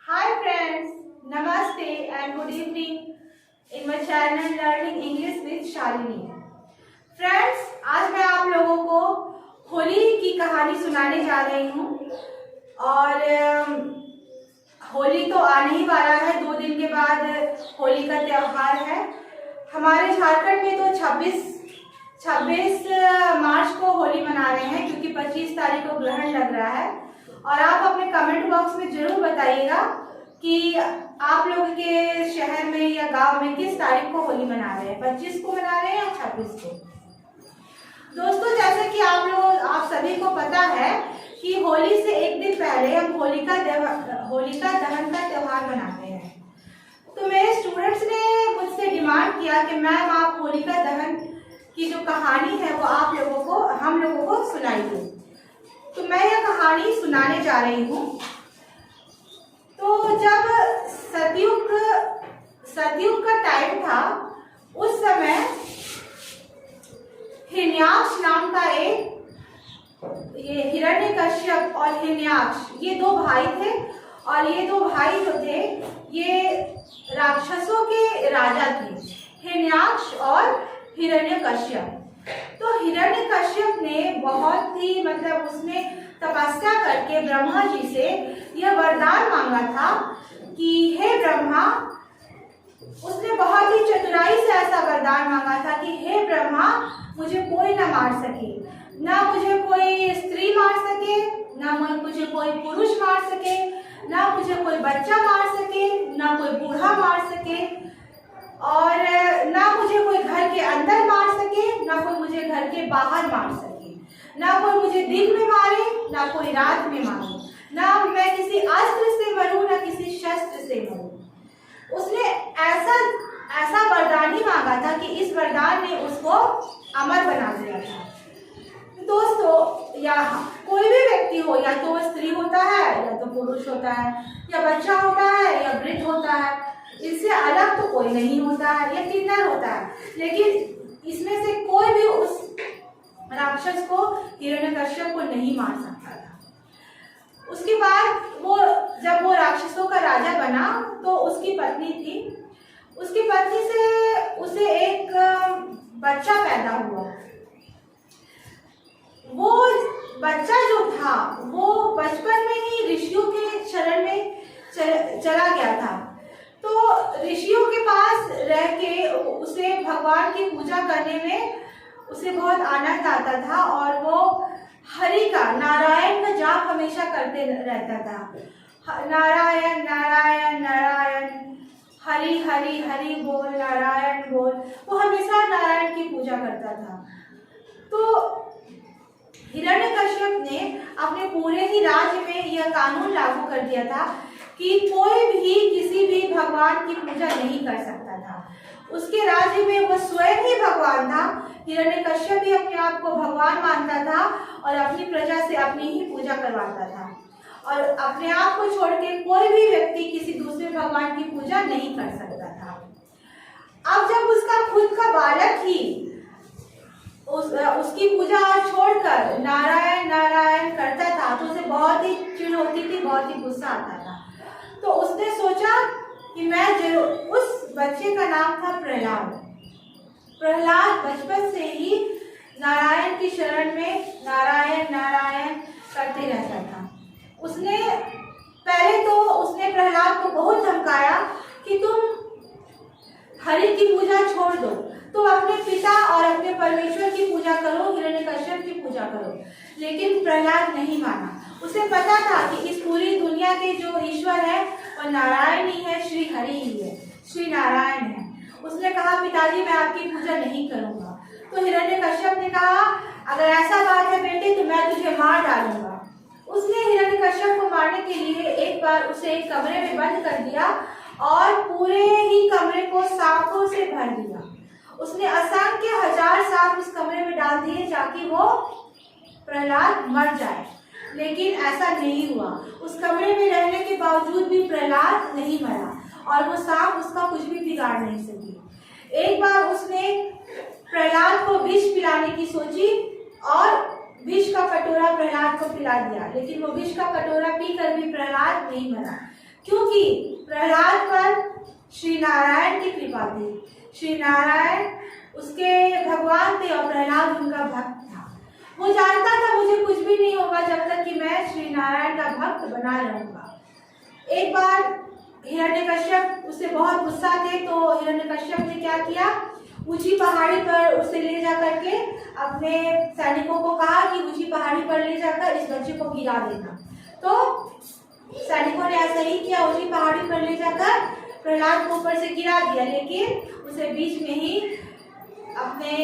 Hi friends, Namaste and good evening in my channel Learning English with Shalini. Friends, आज मैं आप लोगों को होली की कहानी सुनाने जा रही हूँ और होली तो आने ही वाला है। 2 दिन के बाद होली का त्यौहार है। हमारे झारखंड में तो 26 मार्च को होली मना रहे हैं क्योंकि 25 तारीख को ग्रहण लग रहा है। और आप अपने कमेंट बॉक्स में जरूर बताइएगा कि आप लोगों के शहर में या गांव में किस तारीख को होली मना रहे हैं, 25 को मना रहे हैं या 26 को। दोस्तों, जैसे कि आप सभी को पता है कि होली से एक दिन पहले हम होलिका दहन का त्यौहार मनाते हैं। तो मेरे स्टूडेंट्स ने मुझसे डिमांड किया कि मैम आप होलिका दहन की जो कहानी है वो हम लोगों को सुनाइए। तो मैं यह कहानी सुनाने जा रही हूँ। तो जब सतयुग का टाइम था, उस समय हिरण्याक्ष नाम का ये हिरण्यकश्यप और हिरण्याक्ष ये 2 भाई थे। और ये 2 भाई जो थे ये राक्षसों के राजा थे, हिरण्याक्ष और हिरण्यकश्यप। तो हिरण्यकश्यप ने बहुत ही उसने तपस्या करके ब्रह्मा जी से यह वरदान मांगा था कि हे ब्रह्मा, उसने बहुत ही चतुराई से ऐसा वरदान मांगा था कि हे ब्रह्मा, मुझे कोई ना मार सके, ना मुझे कोई स्त्री मार सके, ना मुझे कोई पुरुष मार सके, ना मुझे कोई बच्चा मार सके, ना कोई बूढ़ा मार सके, और ना मुझे कोई घर के अंदर मार सके, ना कोई मुझे घर के बाहर मार सके, ना कोई मुझे दिन में मारे, ना कोई रात में मारे, ना मैं किसी अस्त्र से मरूं, ना किसी शस्त्र से मरूं। उसने ऐसा वरदान ही मांगा था कि इस वरदान ने उसको अमर बना दिया था। दोस्तों, या कोई भी व्यक्ति हो, या तो वो स्त्री होता है, या तो पुरुष होता है, या बच्चा होता है, या वृद्ध होता है, इससे अलग तो कोई नहीं होता है, या किन्नर होता है। लेकिन इसमें से कोई भी उस राक्षस को, हिरण्यकश्यप को नहीं मार सकता था। उसके बाद जब वो राक्षसों का राजा बना तो उसकी पत्नी थी। उसकी पत्नी से उसे एक बच्चा पैदा हुआ। वो बच्चा जो था वो बचपन में ही ऋषियों के शरण में चला गया था। तो ऋषियों के पास रह के उसे भगवान की पूजा करने में उसे बहुत आनंद आता था और वो हरि का, नारायण का जाप हमेशा करते रहता था। नारायण नारायण नारायण, हरि हरि हरि बोल, नारायण बोल। वो हमेशा नारायण की पूजा करता था। तो हिरण्यकश्यप ने अपने पूरे ही राज्य में यह कानून लागू कर दिया था कि कोई भी किसी भी भगवान की पूजा नहीं कर सकता था। उसके राज्य में वो स्वयं ही भगवान था। हिरण्यकश्यप भी अपने आप को भगवान मानता था और अपनी प्रजा से अपनी ही पूजा करवाता था। और अपने आप को छोड़ के कोई भी व्यक्ति किसी दूसरे भगवान की पूजा नहीं कर सकता था। अब जब उसका खुद का बालक ही उसकी पूजा छोड़कर नारायण नारायण करता था तो उसे बहुत ही चिढ़ होती थी, बहुत ही गुस्सा आता था। तो उसने सोचा कि मैं जरूर, उस बच्चे का नाम था प्रहलाद। प्रहलाद बचपन से ही नारायण की शरण में नारायण नारायण करते रहता था। उसने प्रहलाद को बहुत धमकाया कि तुम हरि की पूजा छोड़ दो, तुम अपने पिता और अपने परमेश्वर की पूजा करो, हिरण्यकश्यप की पूजा करो। लेकिन प्रहलाद नहीं माना। उसे पता था कि इस पूरी दुनिया के जो ईश्वर है वो नारायण ही है, श्री हरि ही है, श्री नारायण है। उसने कहा, पिताजी मैं आपकी पूजा नहीं करूंगा। तो हिरण्यकश्यप ने कहा, अगर ऐसा बात है बेटे तो मैं तुझे मार डालूंगा। उसने हिरण्यकश्यप को मारने के लिए एक बार उसे एक कमरे में बंद कर दिया और पूरे ही कमरे को सांपों से भर दिया। उसने असंख्य हजार सांप उस कमरे में डाल दिए ताकि वो प्रहलाद मर जाए। लेकिन ऐसा नहीं हुआ। उस कमरे में रहने के बावजूद भी प्रहलाद नहीं मरा और वो सांप उसका कुछ भी बिगाड़ नहीं सकी। एक बार उसने प्रहलाद को विष पिलाने की सोची और विष का कटोरा प्रहलाद को पिला दिया, लेकिन वो विष का कटोरा पीकर भी प्रहलाद नहीं मरा। क्योंकि प्रहलाद पर श्री नारायण की कृपा थी। श्री नारायण उसके भगवान थे और प्रहलाद उनका भक्त था। वो जानता था मुझे कुछ भी नहीं होगा जब तक कि मैं श्री नारायण का भक्त बना रहूंगा। एक बार हिरण्यकश्यप उससे बहुत गुस्सा थे, तो हिरण्यकश्यप ने क्या किया, ऊंची पहाड़ी पर उसे ले जाकर के अपने सैनिकों को कहा कि ऊंची पहाड़ी पर ले जाकर इस बच्चे को गिरा देना। तो सैनिकों ने ऐसा ही किया, ऊंची पहाड़ी पर ले जाकर प्रहलाद को ऊपर से गिरा दिया, लेकिन उसे बीच में ही अपने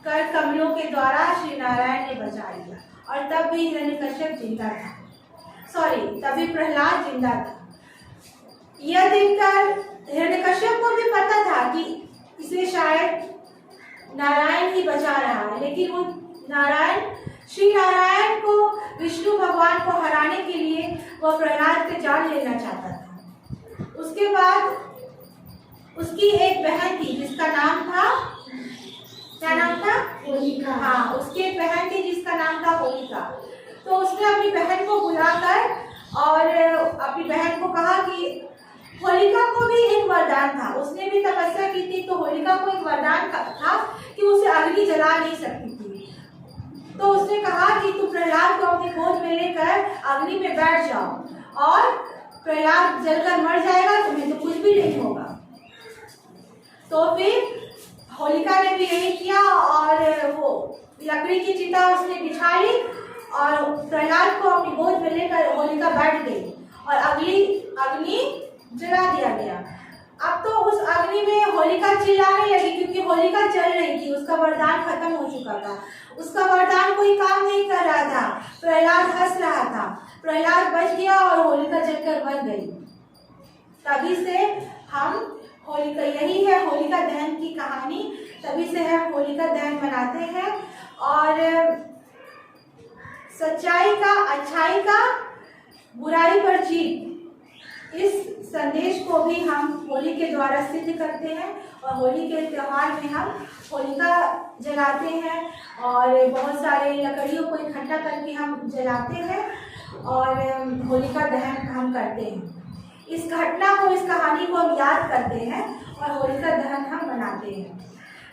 कर कमलों के द्वारा श्री नारायण ने बचा लिया। और तब भी हिरण्यकश्यप जिंदा था, तभी प्रहलाद जिंदा था। यह देखकर हिरण्यकश्यप को भी पता था कि इसे शायद नारायण ही बचा रहा है, लेकिन वो श्री नारायण को, विष्णु भगवान को हराने के लिए वह प्रहलाद की जान लेना चाहता था। उसके बाद उसकी एक बहन थी जिसका नाम था, क्या नाम था? होलिका। हाँ, उसकी एक बहन थी जिसका नाम था होलिका। तो उसने अपनी बहन को बुलाकर और अपनी बहन को कहा कि होलिका को भी एक वरदान था, उसने भी तपस्या की थी, तो होलिका को एक वरदान था कि उसे अग्नि जला नहीं सकती थी। तो उसने कहा कि तुम प्रहलाद को अपनी गोद में लेकर अग्नि में बैठ जाओ और प्रहलाद जलकर मर जाएगा, तुम्हें तो कुछ भी नहीं होगा। तो फिर होलिका ने भी यही किया और वो लकड़ी की चिता उसने बिछा ली और प्रहलाद को अपनी गोद में लेकर होलिका बैठ गई और अग्नि जला दिया गया। अब तो उस अग्नि में होलिका चिल्लाने लगी क्योंकि होलिका जल रही थी, उसका वरदान खत्म हो चुका था, उसका वरदान कोई काम नहीं कर रहा था। प्रहलाद हंस रहा था, प्रहलाद बच गया और होलिका जलकर मर गई। तभी से हम होलिका, यही है होलिका दहन की कहानी, तभी से हम होलिका दहन मनाते हैं। और सच्चाई का, अच्छाई का, बुराई पर जीत, इस संदेश को भी हम होली के द्वारा सिद्ध करते हैं। और होली के त्योहार में हम होलिका जलाते हैं और बहुत सारे लकड़ियों को इकट्ठा करके हम जलाते हैं और होलिका दहन हम करते हैं। इस घटना को, इस कहानी को हम याद करते हैं और होलिका दहन हम मनाते हैं।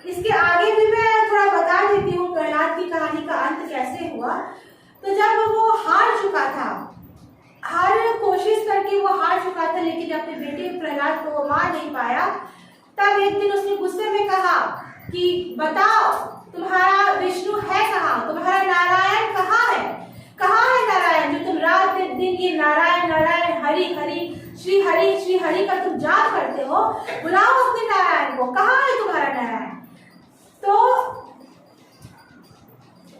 इसके आगे भी मैं थोड़ा बता देती हूँ प्रहलाद की कहानी का अंत कैसे हुआ। तो जब वो हार चुका था, हर कोशिश करके वो हार चुका था, लेकिन अपने बेटे प्रहलाद को वो मार नहीं पाया, तब एक दिन उसने गुस्से में कहा कि बताओ तुम्हारा विष्णु है कहाँ, तुम्हारा नारायण कहाँ है? कहाँ है नारायण जो तुम रात दिन ये नारायण नारायण हरि हरि श्री हरि का तुम जाप करते हो? बुलाओ अपने नारायण को, कहाँ है तुम्हारा नारायण? तो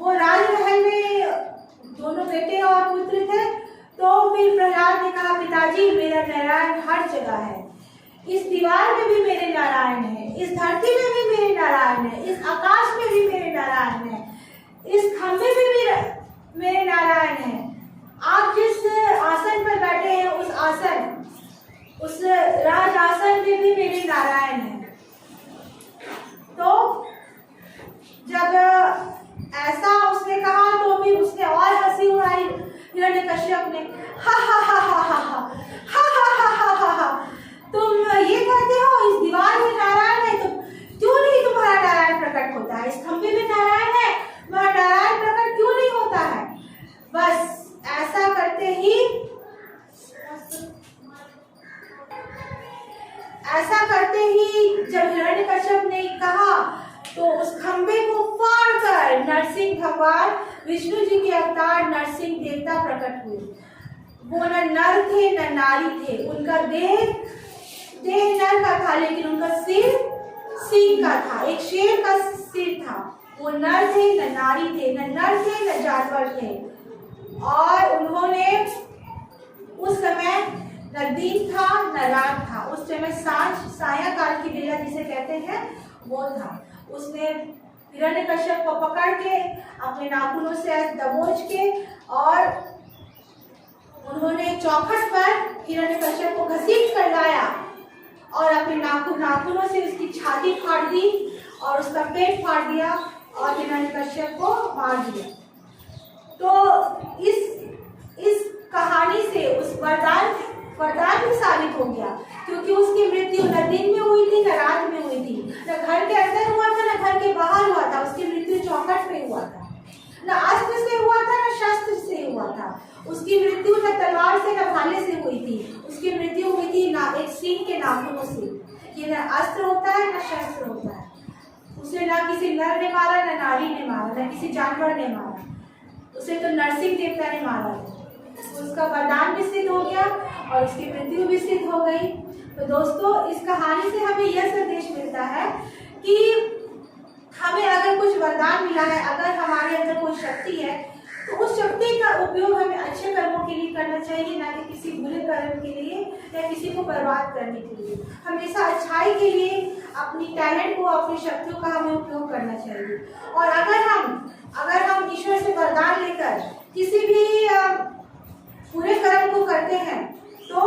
वो राजमहल में दोनों बेटे और पुत्र थे। तो फिर प्रहलाद ने कहा पिताजी मेरा नारायण हर जगह है, इस दीवार में भी मेरे नारायण है, इस धरती में भी मेरे नारायण है, इस आकाश में भी मेरे नारायण है, इस खंभे में भी मेरे नारायण है। आप जिस आसन पर बैठे हैं उस राज आसन में भी मेरे नारायण है। तो जब ऐसा उसने कहा तो फिर उसने और हंसी उड़ाई हिरण्यकश्यप ने, हा हा हा हा हा हा हा हा हा हा हा, तुम ये कहते हो इस दीवार में नारायण है, तो क्यों नहीं तुम्हारा नारायण प्रकट होता है? इस खंभे में नारायण है, तुम्हारा नारायण प्रकट क्यों नहीं होता है? बस ऐसा करते ही जब हिरण्यकश्यप ने कहा तो उस खंभे को फाड़कर नरसिंह भगवान, विष्णु जी के अवतार नरसिंह देवता प्रकट हुए। वो न नर थे न नारी थे, उनका देह नर का था लेकिन उनका सिर सिंह का था, एक शेर का सिर था। वो नर थे न नारी थे, न नर थे न जानवर थे। और उन्होंने उस समय न दिन था न रात था, उस समय सायंकाल की बेला जिसे कहते हैं वो था। उसने हिरण्यकश्यप को पकड़ के अपने नाखूनों से दबोच के और उन्होंने चौखट पर हिरण्यकश्यप को घसीट कर लाया और अपने नाखूनों से उसकी छाती फाड़ दी और उसका पेट फाड़ दिया और हिरण्यकश्यप को मार दिया। तो इस कहानी से उस वरदान साबित हो गया, क्योंकि उसकी मृत्यु न दिन में हुई थी न रात में हुई थी, न घर के अंदर हुआ था न घर के बाहर हुआ था। उसकी मृत्यु चौखट पे हुआ था, न अस्त्र से हुआ था न शस्त्र से हुआ था। उसकी मृत्यु न तलवार से न भाले से हुई थी, उसकी मृत्यु हुई थी ना एक सिंह के नाखूनों से। ये न अस्त्र होता है न शस्त्र होता है। उसे ना किसी नर ने मारा न नारी ने मारा, न किसी जानवर ने मारा, उसे तो नरसिंह देवता ने मारा। उसका वरदान भी सिद्ध हो गया और उसकी मृत्यु भी सिद्ध हो गई। तो दोस्तों, इस कहानी से हमें यह संदेश मिलता है कि हमें अगर कुछ वरदान मिला है, अगर हमारे अंदर कोई शक्ति है, तो उस शक्ति का उपयोग हमें अच्छे कर्मों के लिए करना चाहिए, ना कि किसी बुरे कर्म के लिए या किसी को बर्बाद करने के लिए। हमेशा अच्छाई के लिए अपनी टैलेंट को, अपनी शक्तियों का हमें उपयोग करना चाहिए। और अगर हम ईश्वर से वरदान लेकर किसी भी बुरे कर्म को करते हैं तो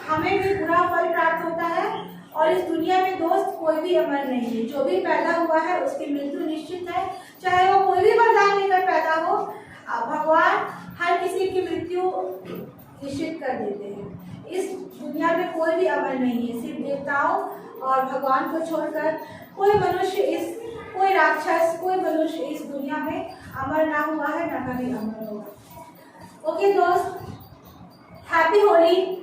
हमें भी बुरा फल प्राप्त होता है। और इस दुनिया में दोस्त कोई भी अमर नहीं है। जो भी पैदा हुआ है उसकी मृत्यु निश्चित है, चाहे वो कोई भी वरदान लेकर पैदा हो। भगवान हर किसी की मृत्यु निश्चित कर देते हैं। इस दुनिया में कोई भी अमर नहीं है, सिर्फ देवताओं और भगवान को छोड़कर कोई राक्षस, कोई मनुष्य इस दुनिया में अमर ना हुआ है, ना कभी अमर होगा। ओके दोस्त, हैप्पी होली।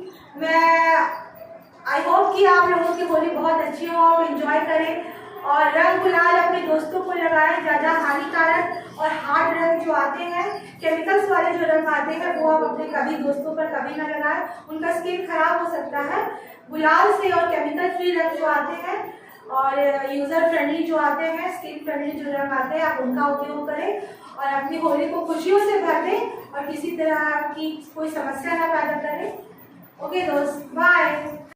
आई होप कि आप लोगों की होली बहुत अच्छी हो, आप एंजॉय करें और रंग गुलाल अपने दोस्तों को लगाएं। ज़्यादा हानिकारक और हार्ड रंग जो आते हैं, केमिकल्स वाले जो रंग आते हैं, वो आप अपने कभी दोस्तों पर कभी ना लगाएं, उनका स्किन खराब हो सकता है। गुलाल से और केमिकल फ्री रंग जो आते हैं और यूजर फ्रेंडली जो आते हैं, स्किन फ्रेंडली जो रंग आते हैं, आप उनका उपयोग करें और अपनी होली को खुशियों से भर दें और किसी तरह की कोई समस्या ना पैदा करें। ओके दोस्त, बाय।